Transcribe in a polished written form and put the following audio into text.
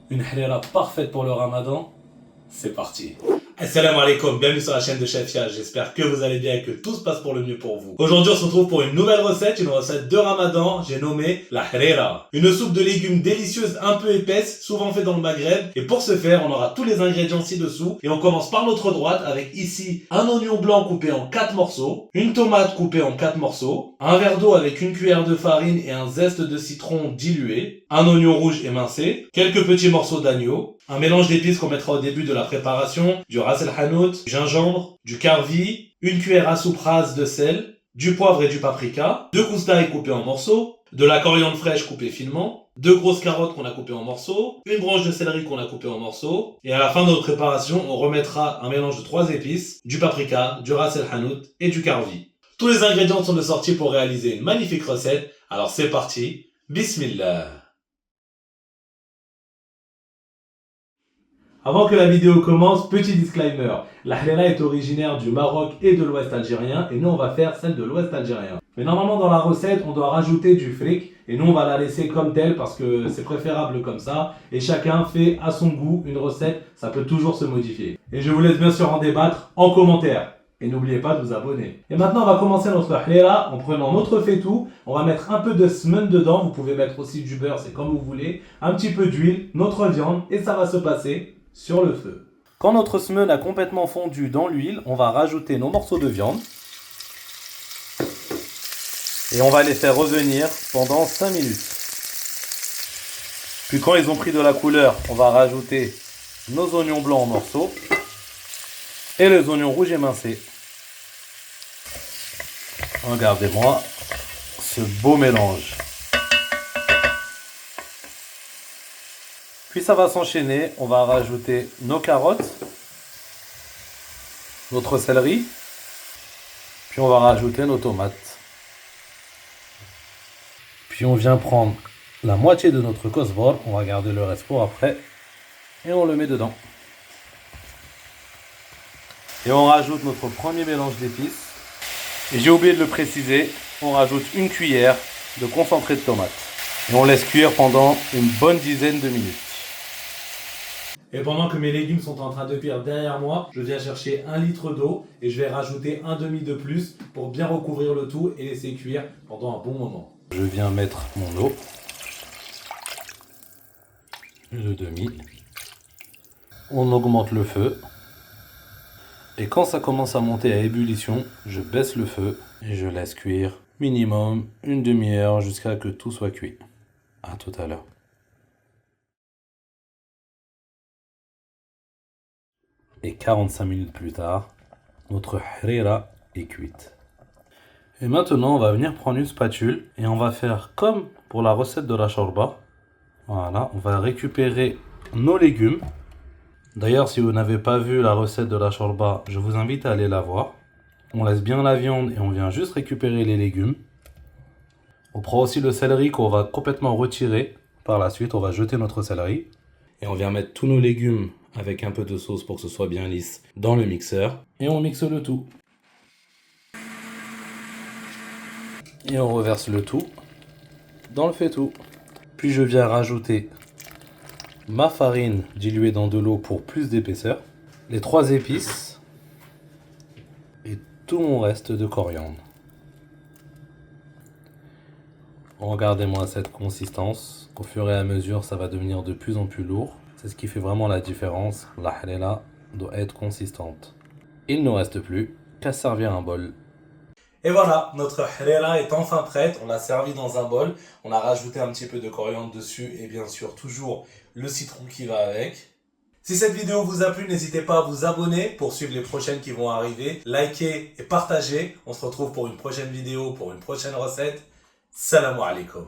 Une halala parfaite pour le ramadan. C'est parti. Assalamu alaikum, bienvenue sur la chaîne de Chef Yas. J'espère que vous allez bien et que tout se passe pour le mieux pour vous. Aujourd'hui, on se retrouve pour une nouvelle recette, une recette de ramadan. J'ai nommé la harira. Une soupe de légumes délicieuse, un peu épaisse, souvent faite dans le Maghreb. Et pour ce faire, on aura tous les ingrédients ci-dessous. Et on commence par notre droite avec ici un oignon blanc coupé en 4 morceaux, une tomate coupée en 4 morceaux, un verre d'eau avec une cuillère de farine et un zeste de citron dilué, un oignon rouge émincé, quelques petits morceaux d'agneau, un mélange d'épices qu'on mettra au début de la préparation, du ras el hanout, du gingembre, du karvi, une cuillère à soupe rase de sel, du poivre et du paprika, 2 gousses d'ail coupées en morceaux, de la coriandre fraîche coupée finement, 2 grosses carottes qu'on a coupées en morceaux, une branche de céleri qu'on a coupée en morceaux, et à la fin de notre préparation, on remettra un mélange de 3 épices, du paprika, du ras el hanout et du karvi. Tous les ingrédients sont de sortie pour réaliser une magnifique recette, alors c'est parti, bismillah. Avant que la vidéo commence, petit disclaimer. La halala est originaire du Maroc et de l'Ouest algérien et nous on va faire celle de l'Ouest algérien. Mais normalement dans la recette on doit rajouter du fric et nous on va la laisser comme telle parce que c'est préférable comme ça et chacun fait à son goût une recette, ça peut toujours se modifier. Et je vous laisse bien sûr en débattre en commentaire. Et n'oubliez pas de vous abonner. Et maintenant on va commencer notre halala en prenant notre faitout. On va mettre un peu de semen dedans, vous pouvez mettre aussi du beurre, c'est comme vous voulez. Un petit peu d'huile, notre viande et ça va se passer sur le feu. Quand notre semen a complètement fondu dans l'huile, on va rajouter nos morceaux de viande. Et on va les faire revenir pendant 5 minutes. Puis quand ils ont pris de la couleur, on va rajouter nos oignons blancs en morceaux. Et les oignons rouges émincés. Regardez-moi ce beau mélange. Puis ça va s'enchaîner, on va rajouter nos carottes, notre céleri, puis on va rajouter nos tomates. Puis on vient prendre la moitié de notre kosbor, on va garder le reste pour après, et on le met dedans. Et on rajoute notre premier mélange d'épices. Et j'ai oublié de le préciser, on rajoute une cuillère de concentré de tomate. Et on laisse cuire pendant une bonne dizaine de minutes. Et pendant que mes légumes sont en train de cuire derrière moi, je viens chercher 1 litre d'eau et je vais rajouter un demi de plus pour bien recouvrir le tout et laisser cuire pendant un bon moment. Je viens mettre mon eau, le demi, on augmente le feu et quand ça commence à monter à ébullition, je baisse le feu et je laisse cuire minimum une demi-heure jusqu'à que tout soit cuit. À tout à l'heure. Et 45 minutes plus tard, notre harira est cuite. Et maintenant, on va venir prendre une spatule et on va faire comme pour la recette de la shorba. Voilà, on va récupérer nos légumes. D'ailleurs, si vous n'avez pas vu la recette de la shorba, je vous invite à aller la voir. On laisse bien la viande et on vient juste récupérer les légumes. On prend aussi le céleri qu'on va complètement retirer. Par la suite, on va jeter notre céleri. Et on vient mettre tous nos légumes avec un peu de sauce pour que ce soit bien lisse dans le mixeur. Et on mixe le tout. Et on reverse le tout dans le faitout. Puis je viens rajouter ma farine diluée dans de l'eau pour plus d'épaisseur. Les 3 épices. Et tout mon reste de coriandre. Regardez-moi cette consistance. Au fur et à mesure, ça va devenir de plus en plus lourd. C'est ce qui fait vraiment la différence. La halala doit être consistante. Il ne reste plus qu'à servir un bol. Et voilà, notre halala est enfin prête. On l'a servi dans un bol. On a rajouté un petit peu de coriandre dessus et bien sûr toujours le citron qui va avec. Si cette vidéo vous a plu, n'hésitez pas à vous abonner pour suivre les prochaines qui vont arriver. Likez et partagez. On se retrouve pour une prochaine vidéo, pour une prochaine recette. Salam alaikum.